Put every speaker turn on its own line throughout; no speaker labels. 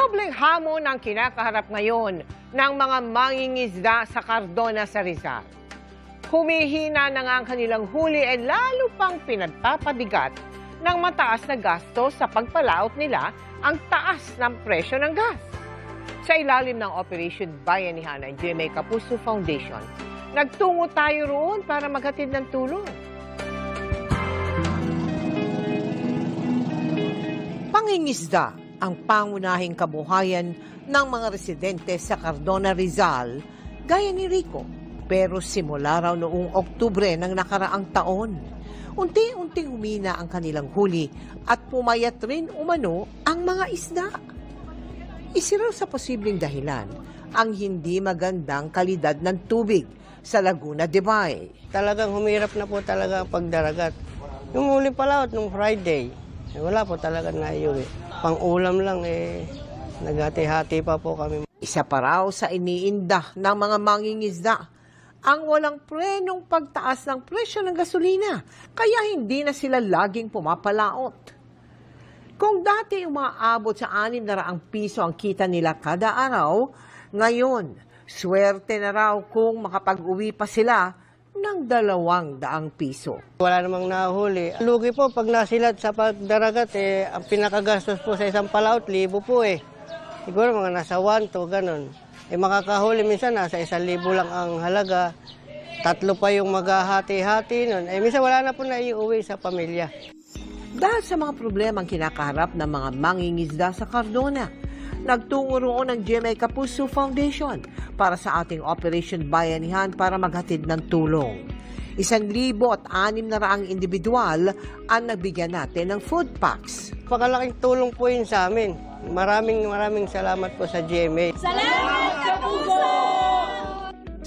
Dobleng hamon ang kinakaharap ngayon ng mga mangingisda sa Cardona sa Rizal. Humihina na nga ang kanilang huli at lalo pang pinagpapabigat ng mataas na gasto sa pagpalaot nila ang taas ng presyo ng gas. Sa ilalim ng Operation Bayanihan ng GMA Kapuso Foundation, nagtungo tayo roon para maghatid ng tulong. Pangingisda ang pangunahing kabuhayan ng mga residente sa Cardona, Rizal, gaya ni Rico. Pero simula raw noong Oktubre ng nakaraang taon, unti-unting humina ang kanilang huli at pumayat rin umano ang mga isda. Isa raw sa posibleng dahilan ang hindi magandang kalidad ng tubig sa Laguna de Bay.
Talagang humirap na po talaga ang pagdaragat. Yung huling palaot nung Friday, wala po talaga naiuwi. Pang-ulam lang naghati-hati pa po kami.
Isa pa raw sa iniinda ng mga mangingisda ang walang prenong pagtaas ng presyo ng gasolina, kaya hindi na sila laging pumapalaot. Kung dati umaabot sa 600 piso ang kita nila kada araw, ngayon, swerte na raw kung makapag-uwi pa sila ng 200 piso.
Wala namang nahuli. Lugi po pag nasilat sa pagdaragat, ang pinakagastos po sa isang palaot, 1,000 po . Siguro mga nasa 1 to ganon. Makakahuli minsan nasa 1,000 lang ang halaga. 3 pa yung maghahati-hati nun. Minsan wala na po na iuwi sa pamilya.
Dahil sa mga problema ang kinakaharap ng mga mangingisda sa Cardona, nagtungo roon ang GMA Kapuso Foundation para sa ating Operation Bayanihan para maghatid ng tulong. 1,600 individual ang nabigyan natin ng food packs.
Pagkalaking tulong po yun sa amin. Maraming salamat po sa GMA.
Salamat, Kapuso!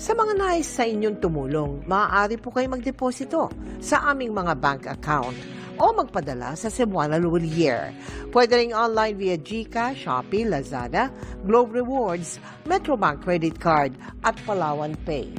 Sa mga nais sa inyong tumulong, maaari po kayo magdeposito sa aming mga bank account o magpadala sa Cebuana Lulier. Pwede rin online via GCash, Shopee, Lazada, Globe Rewards, Metrobank Credit Card at Palawan Pay.